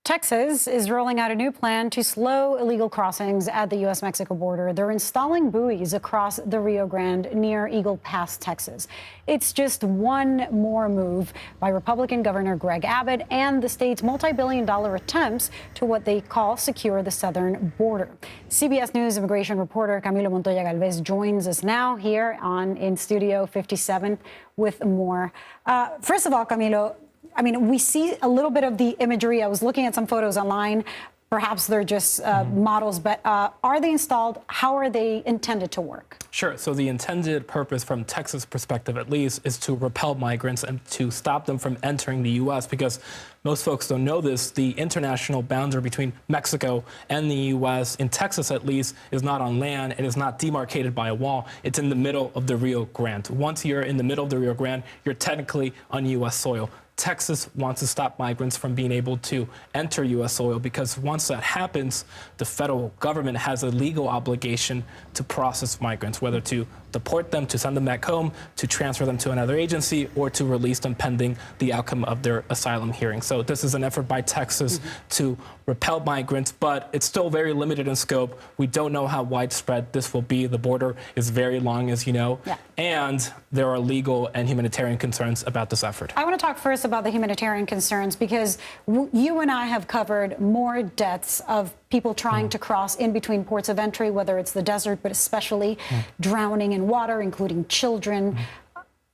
Texas is rolling out a new plan to slow illegal crossings at the U.S.-Mexico border. They're installing buoys across the Rio Grande near Eagle Pass, Texas. It's just one more move by Republican Governor Greg Abbott and the state's multi-billion-dollar attempts to what they call secure the southern border. CBS News immigration reporter Camilo Montoya-Galvez joins us now here in Studio 57 with more. First of all, Camilo, we see a little bit of the imagery. I was looking at some photos online. Perhaps they're just models, but are they installed? How are they intended to work? Sure. So the intended purpose from Texas perspective, at least, is to repel migrants and to stop them from entering the U.S. because most folks don't know this. The international boundary between Mexico and the U.S., in Texas at least, is not on land. It is not demarcated by a wall. It's in the middle of the Rio Grande. Once you're in the middle of the Rio Grande, you're technically on U.S. soil. Texas wants to stop migrants from being able to enter U.S. soil because once that happens, the federal government has a legal obligation to process migrants, whether to deport them, to send them back home, to transfer them to another agency, or to release them pending the outcome of their asylum hearing. So this is an effort by Texas to repel migrants, but it's still very limited in scope. We don't know how widespread this will be. The border is very long, as you know, and there are legal and humanitarian concerns about this effort. I want to talk first about the humanitarian concerns because you and I have covered more deaths of people trying to cross in between ports of entry, whether it's the desert, but especially drowning in water, including children.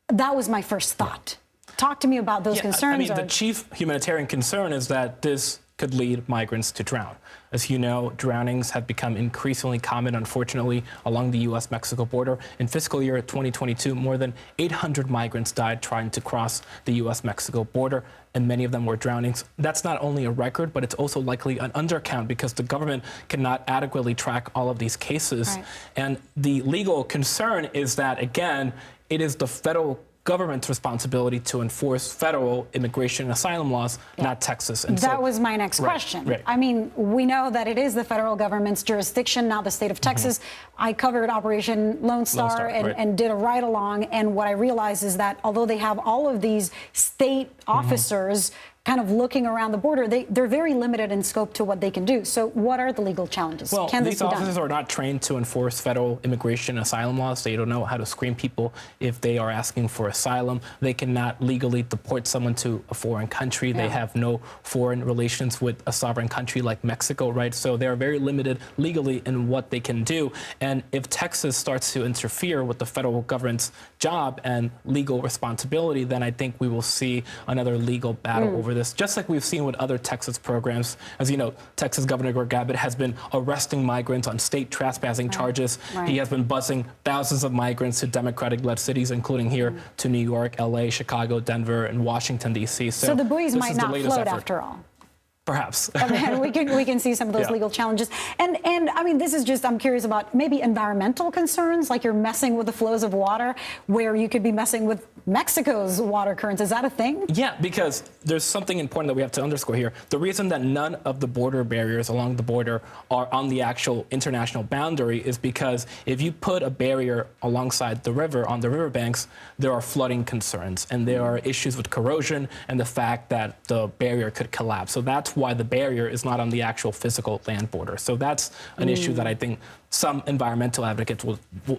That was my first thought. Talk to me about those concerns. The chief humanitarian concern is that this could lead migrants to drown. As you know, drownings have become increasingly common, unfortunately, along the U.S.-Mexico border. In fiscal year 2022, more than 800 migrants died trying to cross the U.S.-Mexico border, and many of them were drownings. That's not only a record, but it's also likely an undercount because the government cannot adequately track all of these cases. Right. And the legal concern is that, again, it is the federal government's responsibility to enforce federal immigration and asylum laws, not Texas. And that was my next question. Right. I mean, we know that it is the federal government's jurisdiction, not the state of Texas. I covered Operation Lone Star and did a ride-along, and what I realized is that although they have all of these state officers kind of looking around the border, they're very limited in scope to what they can do. So what are the legal challenges? Well, can these officers are not trained to enforce federal immigration and asylum laws. They don't know how to screen people if they are asking for asylum. They cannot legally deport someone to a foreign country. They have no foreign relations with a sovereign country like Mexico, right? So they're very limited legally in what they can do. And if Texas starts to interfere with the federal government's job and legal responsibility, then I think we will see another legal battle over this, just like we've seen with other Texas programs. As you know, Texas Governor Greg Abbott has been arresting migrants on state trespassing charges. He has been busing thousands of migrants to Democratic-led cities, including here to New York, LA, Chicago, Denver, and Washington, D.C. So the buoys might not float after all. Perhaps. And we can see some of those legal challenges. And I mean, this is just, I'm curious about maybe environmental concerns, like you're messing with the flows of water, where you could be messing with Mexico's water currents. Is that a thing? Yeah, because there's something important that we have to underscore here. The reason that none of the border barriers along the border are on the actual international boundary is because if you put a barrier alongside the river, on the riverbanks, there are flooding concerns, and there are issues with corrosion and the fact that the barrier could collapse. So that's why the barrier is not on the actual physical land border. So that's an issue that I think some environmental advocates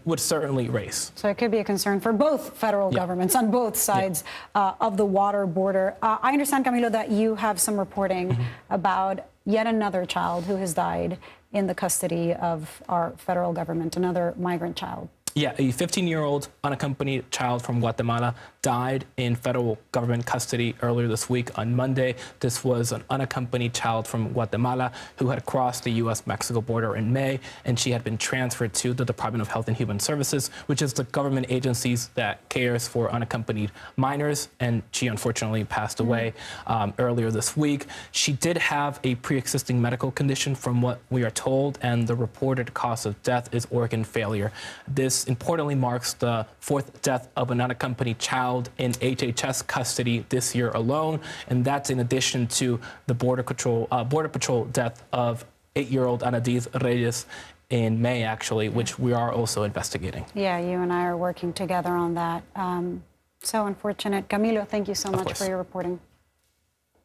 would certainly raise. So it could be a concern for both federal governments on both sides of the water border. I understand, Camilo, that you have some reporting about yet another child who has died in the custody of our federal government, another migrant child. Yeah, a 15-year-old unaccompanied child from Guatemala died in federal government custody earlier this week on Monday. This was an unaccompanied child from Guatemala who had crossed the U.S.-Mexico border in May, and she had been transferred to the Department of Health and Human Services, which is the government agency that cares for unaccompanied minors, and she unfortunately passed away earlier this week. She did have a pre-existing medical condition from what we are told, and the reported cause of death is organ failure. This importantly marks the fourth death of an unaccompanied child in HHS custody this year alone, and that's in addition to the Border Patrol death of 8-year-old Anadiz Reyes in May, actually, which we are also investigating. Yeah, you and I are working together on that. So unfortunate. Camilo, thank you so much for your reporting.